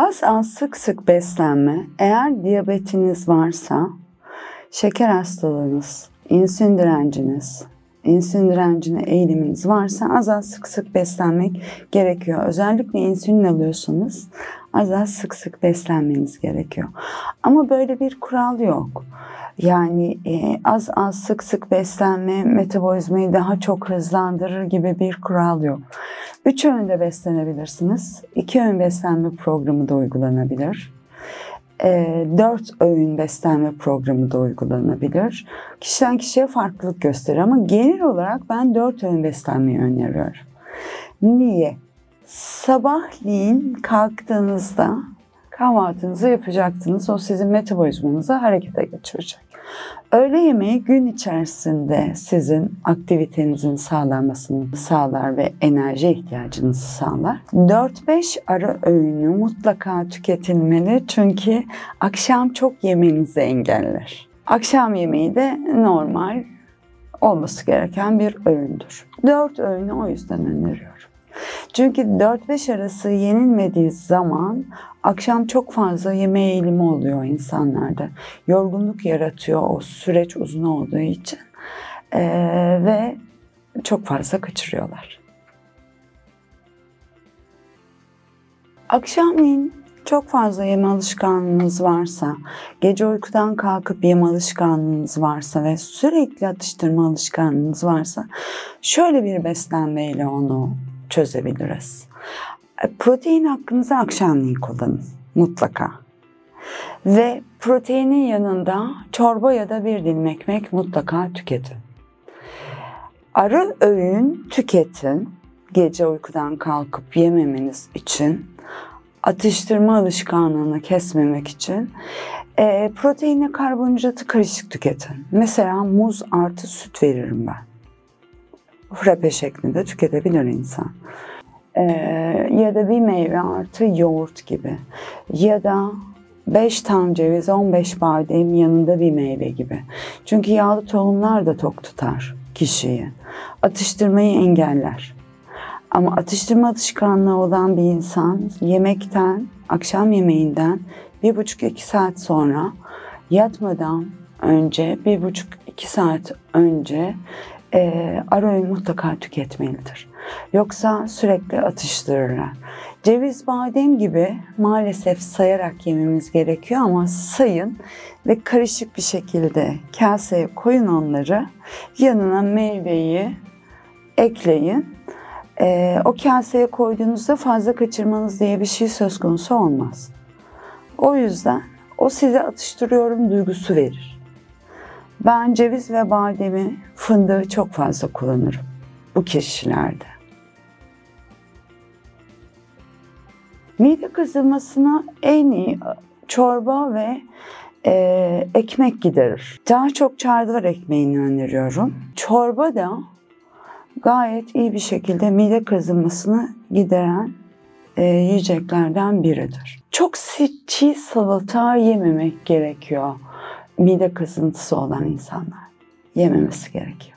Az az sık sık beslenme, eğer diyabetiniz varsa, şeker hastalığınız, insülin direncine eğiliminiz varsa az az sık sık beslenmek gerekiyor. Özellikle insülin alıyorsanız az az sık sık beslenmeniz gerekiyor. Ama böyle bir kural yok. Yani az az sık sık beslenme metabolizmayı daha çok hızlandırır gibi bir kural yok. 3 öğünde beslenebilirsiniz. 2 öğün beslenme programı da uygulanabilir. 4 öğün beslenme programı da uygulanabilir. Kişiden kişiye farklılık gösterir ama genel olarak ben 4 öğün beslenmeyi öneriyorum. Niye? Sabahleyin kalktığınızda kahvaltınızı yapacaksınız. O sizin metabolizmanızı harekete geçirecek. Öğle yemeği gün içerisinde sizin aktivitenizin sağlanmasını sağlar ve enerji ihtiyacınızı sağlar. 4-5 ara öğünü mutlaka tüketilmeli çünkü akşam çok yemenizi engeller. Akşam yemeği de normal olması gereken bir öğündür. 4 öğünü o yüzden öneriyorum. Çünkü 4-5 arası yenilmediği zaman akşam çok fazla yeme eğilimi oluyor insanlarda. Yorgunluk yaratıyor o süreç uzun olduğu için ve çok fazla kaçırıyorlar. Akşamleyin çok fazla yeme alışkanlığınız varsa, gece uykudan kalkıp yeme alışkanlığınız varsa ve sürekli atıştırma alışkanlığınız varsa şöyle bir beslenmeyle onu çözebiliriz. Protein hakkınızı akşamleyin kullanın mutlaka. Ve proteinin yanında çorba ya da bir dilim ekmek mutlaka tüketin. Ara öğün tüketin. Gece uykudan kalkıp yememeniz için, atıştırma alışkanlığını kesmemek için proteinle karbonhidratı karışık tüketin. Mesela muz artı süt veririm ben. Frappe şeklinde tüketebilir insan. Ya da bir meyve artı yoğurt gibi. Ya da 5 tam ceviz, 15 badem yanında bir meyve gibi. Çünkü yağlı tohumlar da tok tutar kişiyi. Atıştırmayı engeller. Ama atıştırma alışkanlığı olan bir insan yemekten, akşam yemeğinden 1,5-2 saat sonra yatmadan önce 1,5-2 saat önce ara öğün mutlaka tüketmelidir. Yoksa sürekli atıştırırlar. Ceviz, badem gibi maalesef sayarak yememiz gerekiyor ama sayın ve karışık bir şekilde kaseye koyun onları. Yanına meyveyi ekleyin. O kaseye koyduğunuzda fazla kaçırmanız diye bir şey söz konusu olmaz. O yüzden o size atıştırıyorum duygusu verir. Ben ceviz ve bademi, fındığı çok fazla kullanırım bu kişilerde. Mide kazınmasına en iyi çorba ve ekmek giderir. Daha çok çavdar ekmeğini öneriyorum. Çorba da gayet iyi bir şekilde mide kazınmasını gideren yiyeceklerden biridir. Çok çiğ salata yememek gerekiyor. Mide kazıntısı olan insanlar yememesi gerekiyor.